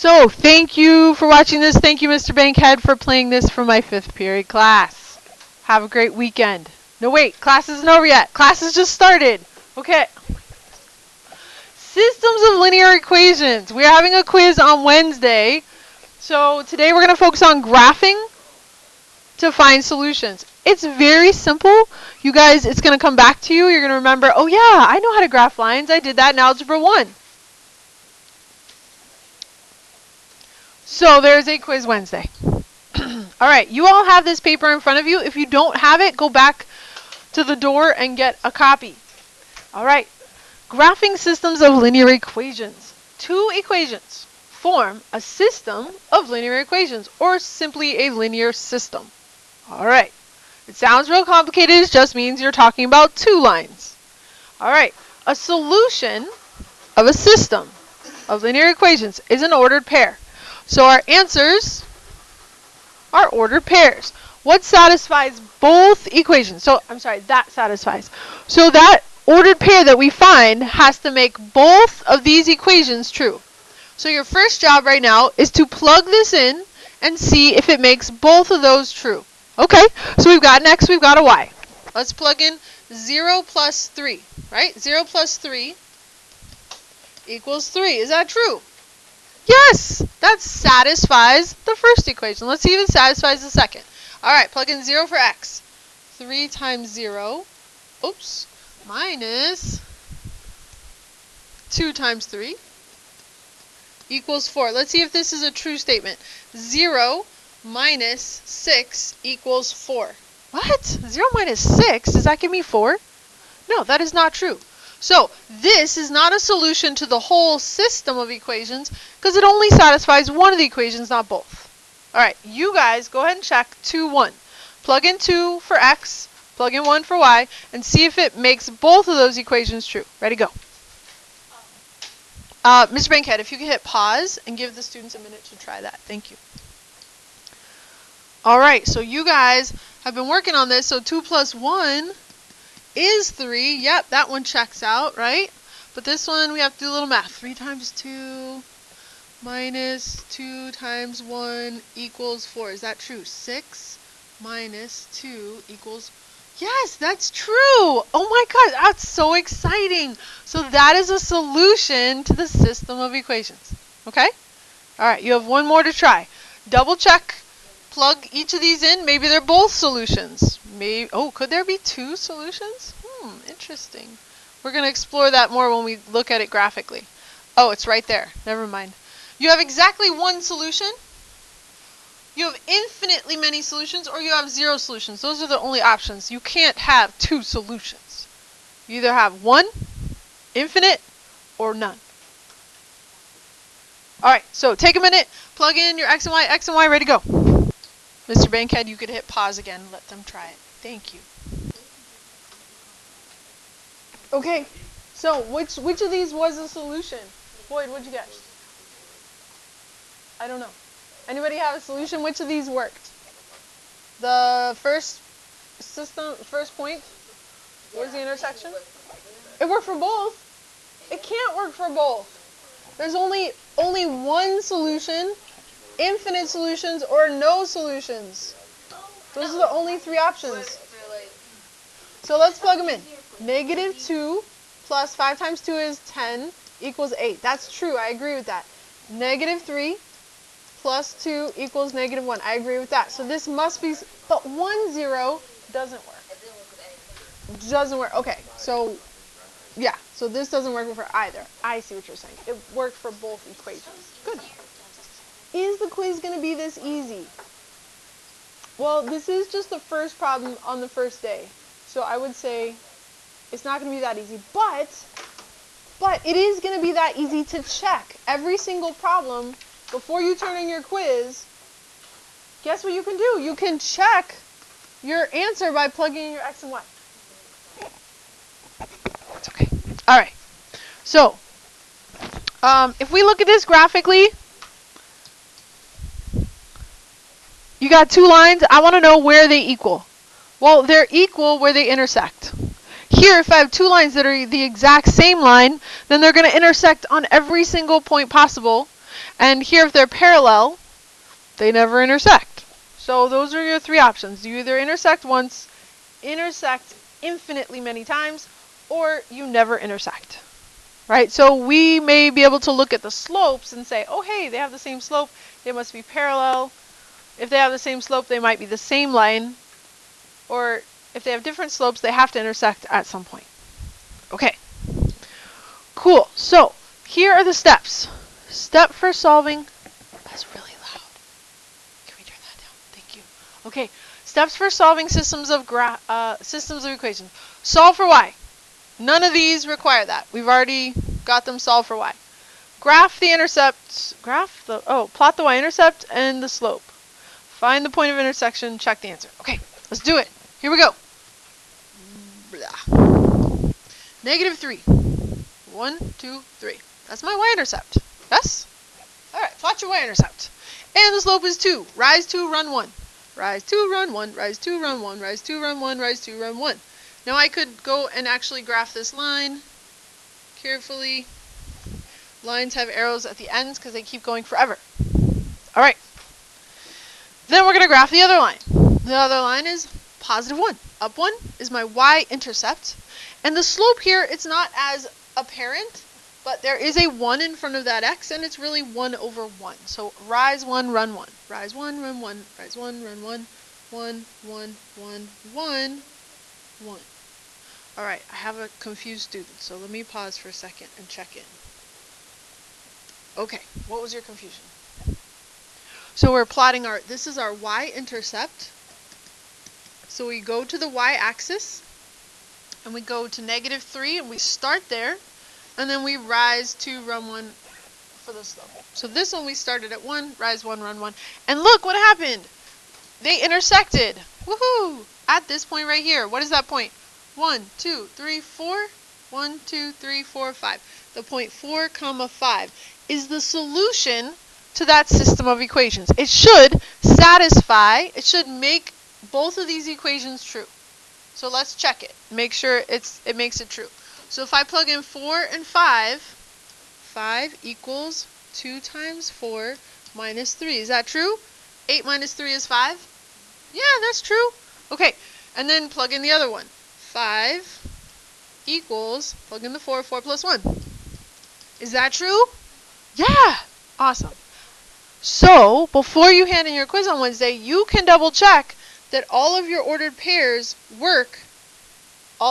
So, thank you for watching this. Thank you, Mr. Bankhead, for playing this for my 5th period class. Have a great weekend. No, wait, class isn't over yet. Class has just started. Okay. Systems of linear equations. We're having a quiz on Wednesday. So, today we're going to focus on graphing to find solutions. It's very simple. You guys, it's going to come back to you. You're going to remember, oh yeah, I know how to graph lines. I did that in Algebra 1. So there's a quiz Wednesday. Alright, you all have this paper in front of you. If you don't have it, go back to the door and get a copy. Alright, graphing systems of linear equations. Two equations form a system of linear equations, or simply a linear system. Alright, it sounds real complicated. It just means you're talking about two lines. Alright, a solution of a system of linear equations is an ordered pair. So our answers are ordered pairs. What satisfies both equations? So, I'm sorry, that satisfies. So that ordered pair that we find has to make both of these equations true. So your first job right now is to plug this in and see if it makes both of those true. Okay, so we've got an x, we've got a y. Let's plug in 0 plus 3, right? 0 plus 3 equals 3. Is that true? Yes, that satisfies the first equation. Let's see if it satisfies the second. Alright, plug in 0 for x. 3 times 0, minus 2 times 3 equals 4. Let's see if this is a true statement. 0 minus 6 equals 4. What? 0 minus 6? Does that give me 4? No, that is not true. So, this is not a solution to the whole system of equations because it only satisfies one of the equations, not both. Alright, you guys go ahead and check 2, 1. Plug in 2 for x, plug in 1 for y, and see if it makes both of those equations true. Ready, go. Mr. Bankhead, if you could hit pause and give the students a minute to try that. Thank you. Alright, so you guys have been working on this, so 2 plus 1 is 3. Yep, that one checks out, right? But this one, we have to do a little math. 3 times 2 minus 2 times 1 equals 4. Is that true? 6 minus 2 equals... Yes, that's true! Oh my god, that's so exciting! So that is a solution to the system of equations. Okay? Alright, you have one more to try. Double check. Plug each of these in. Maybe they're both solutions. Maybe, oh, could there be two solutions? Interesting. We're going to explore that more when we look at it graphically. Oh, it's right there. Never mind. You have exactly one solution. You have infinitely many solutions, or you have 0 solutions. Those are the only options. You can't have 2 solutions. You either have 1, infinite, or none. Alright, so take a minute, plug in your x and y, ready to go. Mr. Bankhead, you could hit pause again and let them try it. Thank you. Okay, so which of these was a solution? Boyd, what'd you get? I don't know. Anybody have a solution? Which of these worked? The first point? Where's the intersection? It worked for both. It can't work for both. There's only one solution, infinite solutions, or no solutions. Those are the only 3 options. So let's plug them in. Negative 2 plus 5 times 2 is 10 equals 8. That's true. I agree with that. Negative 3 plus 2 equals negative 1. I agree with that. So this must be... But 1, 0 doesn't work. Doesn't work. Okay. So, yeah. So this doesn't work for either. I see what you're saying. It worked for both equations. Good. Is the quiz going to be this easy? Well, this is just the first problem on the first day. So I would say... It's not going to be that easy, but it is going to be that easy to check every single problem before you turn in your quiz. Guess what you can do? You can check your answer by plugging in your x and y. It's okay. All right. So, if we look at this graphically, you got 2 lines. I want to know where they equal. Well, they're equal where they intersect. Here, if I have 2 lines that are the exact same line, then they're going to intersect on every single point possible. And here, if they're parallel, they never intersect. So those are your three options. You either intersect once, intersect infinitely many times, or you never intersect. Right? So we may be able to look at the slopes and say, oh hey, they have the same slope, they must be parallel. If they have the same slope, they might be the same line. Or if they have different slopes, they have to intersect at some point. Okay. Cool. So here are the steps. Step for solving. That's really loud. Can we turn that down? Thank you. Okay. Steps for solving systems of equations. Solve for y. None of these require that. We've already got them solved for y. Graph the intercepts. Plot the y-intercept and the slope. Find the point of intersection. Check the answer. Okay. Let's do it. Here we go. Blah. -3. 1, 2, 3. That's my y-intercept. Yes? Alright, plot your y-intercept. And the slope is 2. Rise 2, run 1. Rise 2, run 1. Rise 2, run 1. Rise 2, run 1. Rise 2, run 1. Now I could go and actually graph this line carefully. Lines have arrows at the ends because they keep going forever. Alright. Then we're going to graph the other line. The other line is +1. Up 1 is my y-intercept. And the slope here, it's not as apparent, but there is a 1 in front of that x, and it's really 1 over 1. So rise 1, run 1. Rise 1, run 1. Rise 1, run 1. 1, 1, 1, 1, 1. Alright, I have a confused student, so let me pause for a second and check in. Okay, what was your confusion? So we're plotting this is our y-intercept. So we go to the y-axis, and we go to -3, and we start there, and then we rise 2, run 1 for the slope. So this one we started at 1, rise 1, run 1. And look what happened! They intersected! Woohoo! At this point right here. What is that point? 1, 2, 3, 4. 1, 2, 3, 4, 5. The point 4, 5 is the solution to that system of equations. It should satisfy, it should make both of these equations true. So let's check it. Make sure it makes it true. So if I plug in 4 and 5, 5 equals 2 times 4 minus 3. Is that true? 8 minus 3 is 5? Yeah, that's true. Okay, and then plug in the other one. 5 equals, plug in the 4, 4 plus 1. Is that true? Yeah! Awesome. So, before you hand in your quiz on Wednesday, you can double check that all of your ordered pairs work,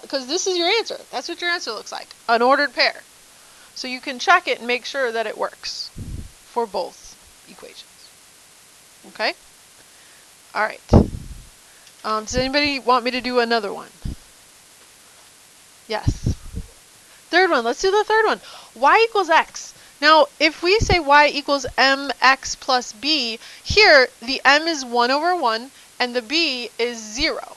because this is your answer. That's what your answer looks like, an ordered pair. So you can check it and make sure that it works for both equations. Okay? Alright. Does anybody want me to do another one? Yes. Third one. Let's do the third one. Y equals x. Now, if we say y equals mx plus b, here the m is 1 over 1 and the b is 0.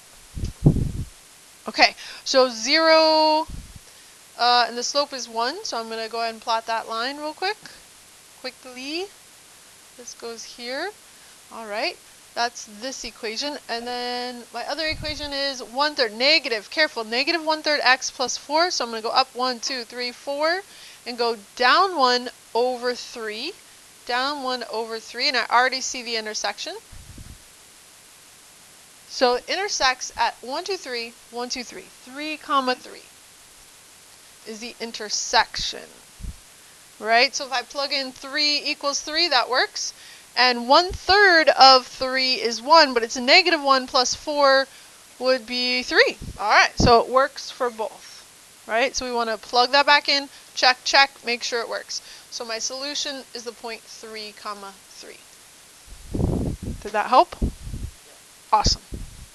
Okay, so 0 and the slope is 1, so I'm going to go ahead and plot that line real quickly. This goes here. All right, that's this equation. And then my other equation is 1/3 negative, careful, negative 1/3 x plus 4. So I'm going to go up 1, 2, 3, 4 and go down 1 over 3. Down 1 over 3, and I already see the intersection. So it intersects at 1, 2, 3, 1, 2, 3. 3, 3 is the intersection. Right? So if I plug in 3 equals 3, that works. And 1/3 of 3 is 1, but it's a negative 1 plus 4 would be 3. Alright, so it works for both. Right? So we want to plug that back in, check, check, make sure it works. So my solution is the point 3, 3. Did that help? Awesome.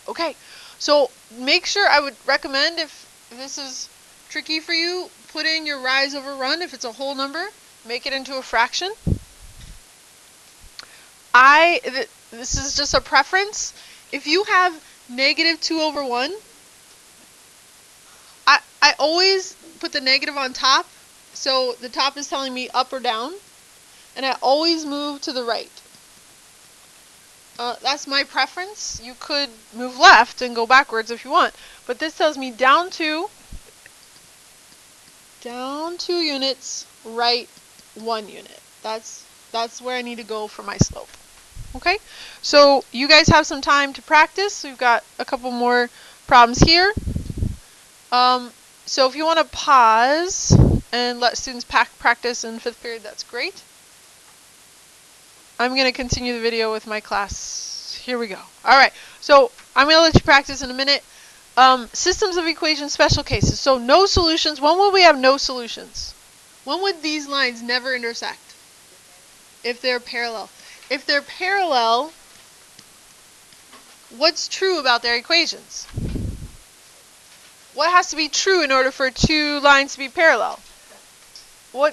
Okay, so make sure, I would recommend, if this is tricky for you, put in your rise over run. If it's a whole number, make it into a fraction. This is just a preference. If you have negative 2 over 1, I always put the negative on top, so the top is telling me up or down, and I always move to the right. That's my preference. You could move left and go backwards if you want, but this tells me down 2 units, right 1 unit. That's That's where I need to go for my slope. Okay, so you guys have some time to practice. We've got a couple more problems here. So if you want to pause and let students practice in 5th period, that's great. I'm going to continue the video with my class. Here we go. All right, so I'm going to let you practice in a minute. Systems of equations, special cases. So no solutions. When would we have no solutions? When would these lines never intersect? If they're parallel. If they're parallel, what's true about their equations? What has to be true in order for two lines to be parallel?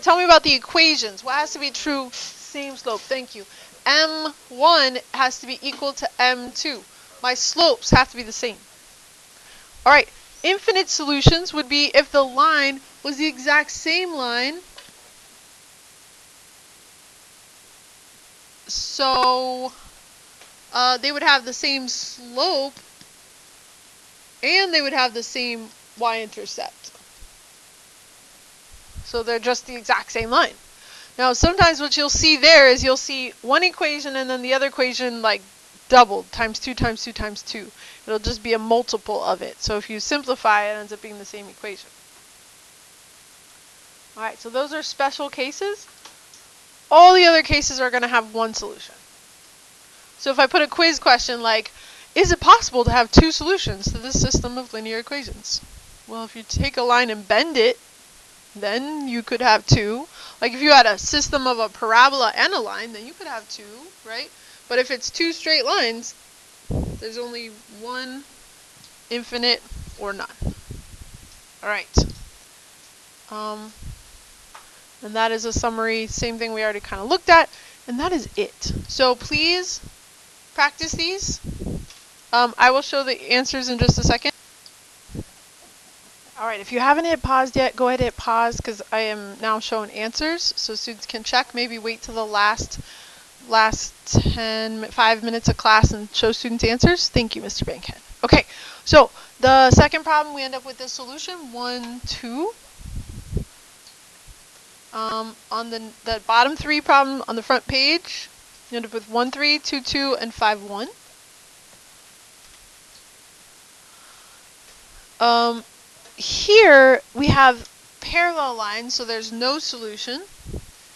Tell me about the equations. What has to be true? Same slope. Thank you. M1 has to be equal to M2. My slopes have to be the same. All right. Infinite solutions would be if the line was the exact same line. So they would have the same slope and they would have the same y-intercept. So they're just the exact same line. Now sometimes what you'll see there is you'll see one equation and then the other equation like doubled, times 2 times 2 times 2. It'll just be a multiple of it. So if you simplify it, it ends up being the same equation. Alright, so those are special cases. All the other cases are going to have one solution. So if I put a quiz question like, is it possible to have two solutions to this system of linear equations? Well, if you take a line and bend it, then you could have two. Like if you had a system of a parabola and a line, then you could have two, right? But if it's two straight lines, there's only one, infinite or none. All right. And that is a summary, same thing we already kind of looked at, and that is it. So please practice these. I will show the answers in just a second. Alright, if you haven't hit pause yet, go ahead and hit pause because I am now showing answers so students can check. Maybe wait till the last 5 minutes of class and show students answers. Thank you, Mr. Bankhead. Okay, so the second problem, we end up with this solution, 1, 2. On the bottom 3 problem on the front page, you end up with 1, 3, 2, 2, and 5, 1. Here we have parallel lines, so there's no solution.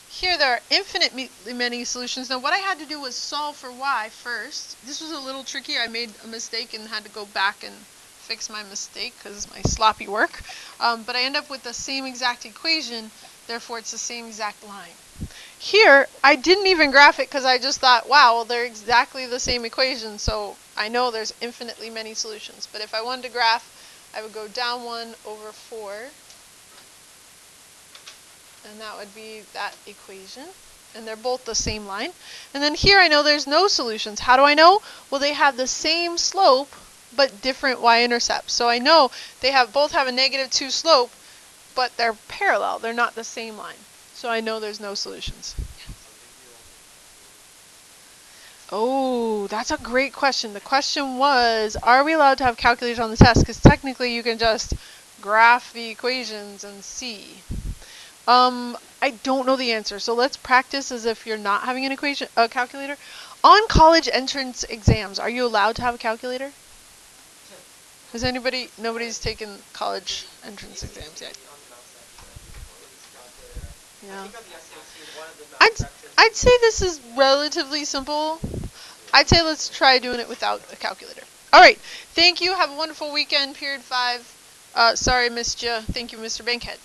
Here there are infinitely many solutions. Now what I had to do was solve for y first. This was a little tricky. I made a mistake and had to go back and fix my mistake because it's my sloppy work. But I end up with the same exact equation, therefore it's the same exact line. Here, I didn't even graph it because I just thought, wow, well, they're exactly the same equation, so I know there's infinitely many solutions. But if I wanted to graph, I would go down 1 over 4, and that would be that equation. And they're both the same line. And then here I know there's no solutions. How do I know? Well, they have the same slope, but different y-intercepts. So I know they both have a -2 slope, but they're parallel. They're not the same line. So I know there's no solutions. Oh, that's a great question. The question was, are we allowed to have calculators on the test? Because technically you can just graph the equations and see. I don't know the answer, so let's practice as if you're not having an calculator. On college entrance exams, are you allowed to have a calculator? Has nobody's taken college entrance exams yet? Yeah. I'd say this is relatively simple. I'd say let's try doing it without a calculator. All right. Thank you. Have a wonderful weekend, period 5. Sorry I missed you. Thank you, Mr. Bankhead.